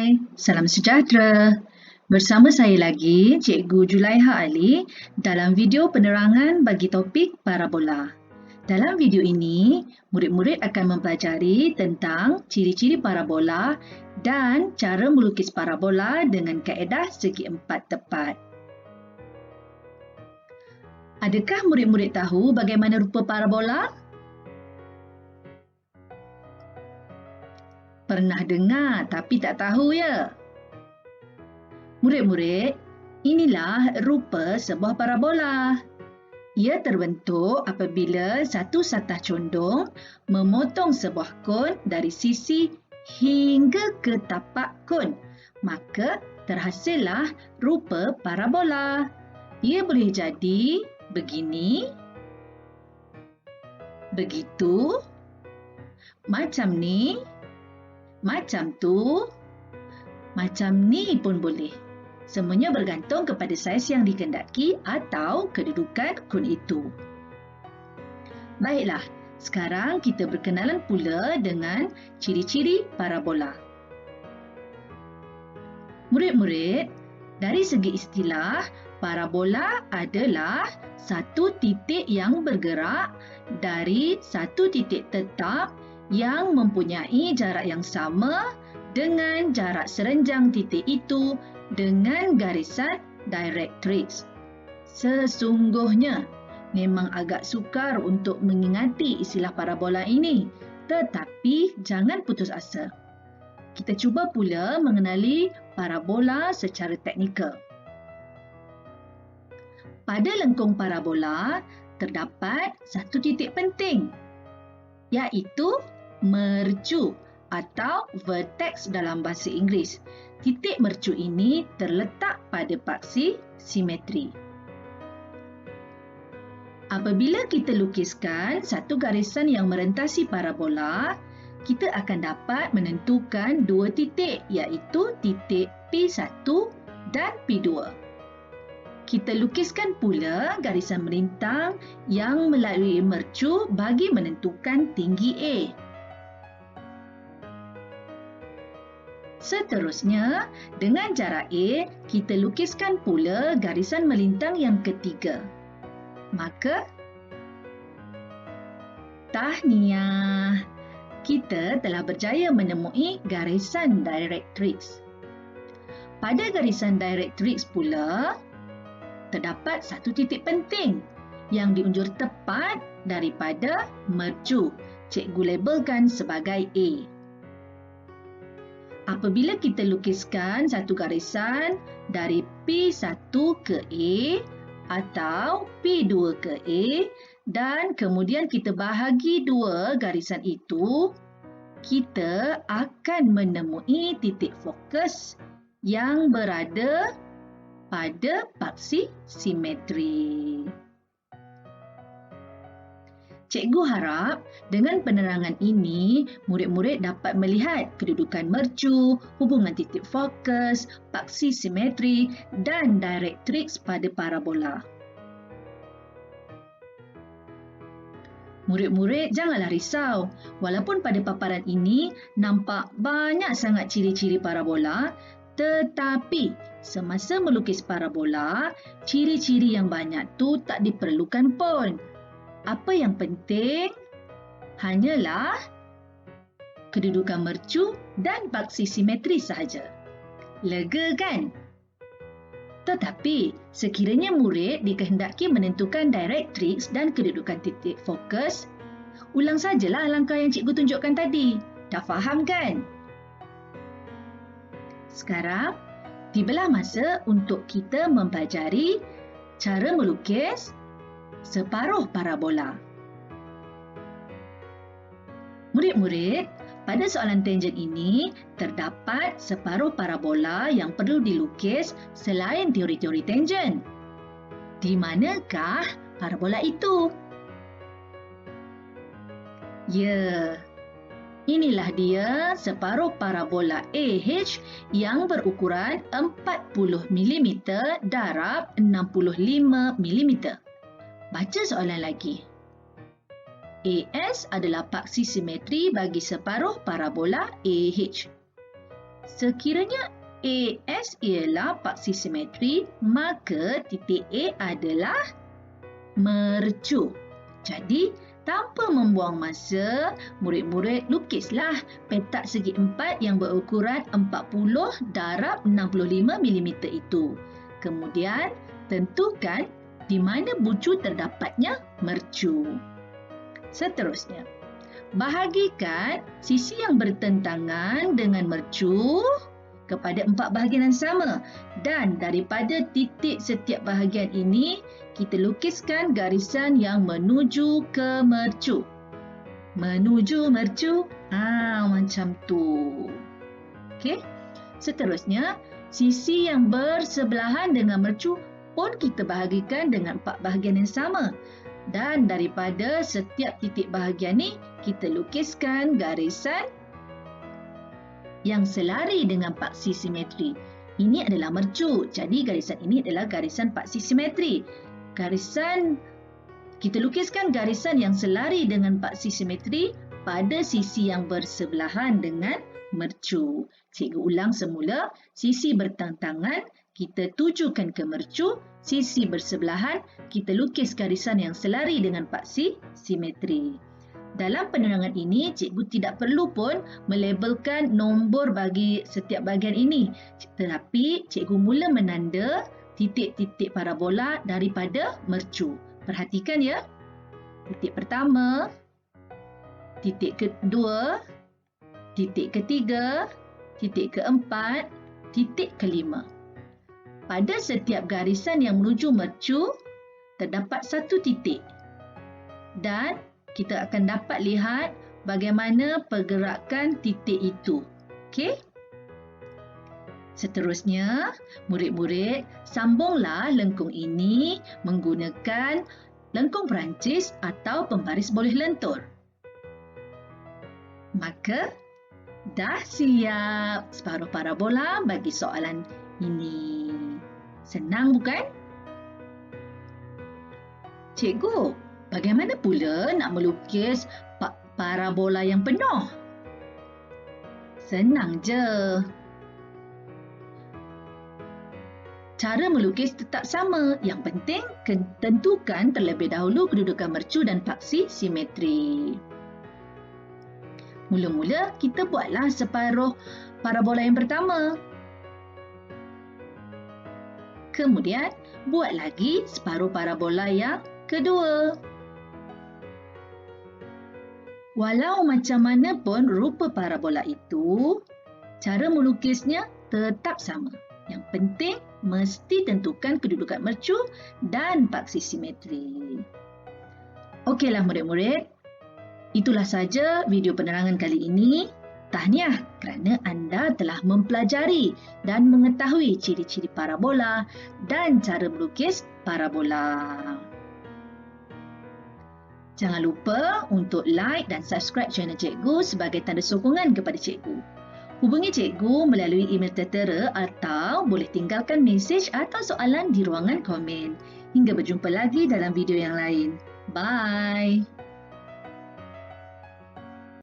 Hai, salam sejahtera. Bersama saya lagi, Cikgu Julaiha Ali dalam video penerangan bagi topik parabola. Dalam video ini, murid-murid akan mempelajari tentang ciri-ciri parabola dan cara melukis parabola dengan kaedah segi empat tepat. Adakah murid-murid tahu bagaimana rupa parabola? Pernah dengar tapi tak tahu ya? Murid-murid, inilah rupa sebuah parabola. Ia terbentuk apabila satu satah condong memotong sebuah kon dari sisi hingga ke tapak kon. Maka terhasillah rupa parabola. Ia boleh jadi begini, begitu, macam ni, macam tu, macam ni pun boleh. Semuanya bergantung kepada saiz yang dikehendaki atau kedudukan kon itu. Baiklah, sekarang kita berkenalan pula dengan ciri-ciri parabola. Murid-murid, dari segi istilah, parabola adalah satu titik yang bergerak dari satu titik tetap yang mempunyai jarak yang sama dengan jarak serenjang titik itu dengan garisan directrix. Sesungguhnya, memang agak sukar untuk mengingati istilah parabola ini, tetapi jangan putus asa. Kita cuba pula mengenali parabola secara teknikal. Pada lengkung parabola, terdapat satu titik penting, iaitu mercu atau vertex dalam bahasa Inggeris. Titik mercu ini terletak pada paksi simetri. Apabila kita lukiskan satu garisan yang merentasi parabola, kita akan dapat menentukan dua titik, iaitu titik P1 dan P2. Kita lukiskan pula garisan melintang yang melalui mercu bagi menentukan tinggi A. Seterusnya, dengan jarak A, kita lukiskan pula garisan melintang yang ketiga. Maka, tahniah, kita telah berjaya menemui garisan directrix. Pada garisan directrix pula, terdapat satu titik penting yang diunjur tepat daripada mercu. Cikgu labelkan sebagai A. Apabila kita lukiskan satu garisan dari P1 ke A atau P2 ke A dan kemudian kita bahagi dua garisan itu, kita akan menemui titik fokus yang berada pada paksi simetri. Cikgu harap dengan penerangan ini, murid-murid dapat melihat kedudukan mercu, hubungan titik fokus, paksi simetri dan directrix pada parabola. Murid-murid janganlah risau. Walaupun pada paparan ini nampak banyak sangat ciri-ciri parabola, tetapi semasa melukis parabola, ciri-ciri yang banyak tu tak diperlukan pun. Apa yang penting hanyalah kedudukan mercu dan paksi simetri sahaja. Lega kan? Tetapi sekiranya murid dikehendaki menentukan directrix dan kedudukan titik fokus, ulang sajalah langkah yang cikgu tunjukkan tadi. Dah faham kan? Sekarang, tibalah masa untuk kita mempelajari cara melukis separuh parabola. Murid-murid, pada soalan tangen ini terdapat separuh parabola yang perlu dilukis selain teori-teori tangen. Di manakah parabola itu? Ya, inilah dia separuh parabola AH yang berukuran 40 mm darab 65 mm. Baca soalan lagi. AS adalah paksi simetri bagi separuh parabola AH. Sekiranya AS ialah paksi simetri, maka titik A adalah mercu. Jadi, tanpa membuang masa, murid-murid lukislah petak segi empat yang berukuran 40 darab 65 mm itu. Kemudian, tentukan di mana bucu terdapatnya mercu. Seterusnya, bahagikan sisi yang bertentangan dengan mercu kepada 4 bahagian yang sama, dan daripada titik setiap bahagian ini kita lukiskan garisan yang menuju ke mercu. Menuju mercu, macam tu. Okey. Seterusnya, sisi yang bersebelahan dengan mercu pun kita bahagikan dengan 4 bahagian yang sama. Dan daripada setiap titik bahagian ni kita lukiskan garisan yang selari dengan paksi simetri. Ini adalah mercu. Jadi garisan ini adalah garisan paksi simetri. Kita lukiskan garisan yang selari dengan paksi simetri pada sisi yang bersebelahan dengan mercu. Cikgu ulang semula. Sisi bertentangan kita tujukan ke mercu. Sisi bersebelahan kita lukis garisan yang selari dengan paksi simetri. Dalam penerangan ini, cikgu tidak perlu pun melabelkan nombor bagi setiap bahagian ini. Tetapi, cikgu mula menanda titik-titik parabola daripada mercu. Perhatikan ya. Titik pertama, titik kedua, titik ketiga, titik keempat, titik kelima. Pada setiap garisan yang menuju mercu, terdapat satu titik. Dan kita akan dapat lihat bagaimana pergerakan titik itu. Okey? Seterusnya, murid-murid sambunglah lengkung ini menggunakan lengkung Perancis atau pembaris boleh lentur. Maka, dah siap separuh parabola bagi soalan ini. Senang bukan? Cikgu, bagaimana pula nak melukis parabola yang penuh? Senang je. Cara melukis tetap sama. Yang penting, tentukan terlebih dahulu kedudukan mercu dan paksi simetri. Mula-mula, kita buatlah separuh parabola yang pertama. Kemudian, buat lagi separuh parabola yang kedua. Walau macam mana pun rupa parabola itu, cara melukisnya tetap sama. Yang penting, mesti tentukan kedudukan mercu dan paksi simetri. Okeylah murid-murid, itulah saja video penerangan kali ini. Tahniah kerana anda telah mempelajari dan mengetahui ciri-ciri parabola dan cara melukis parabola. Jangan lupa untuk like dan subscribe channel cikgu sebagai tanda sokongan kepada cikgu. Hubungi cikgu melalui email tertera atau boleh tinggalkan mesej atau soalan di ruangan komen. Hingga berjumpa lagi dalam video yang lain. Bye!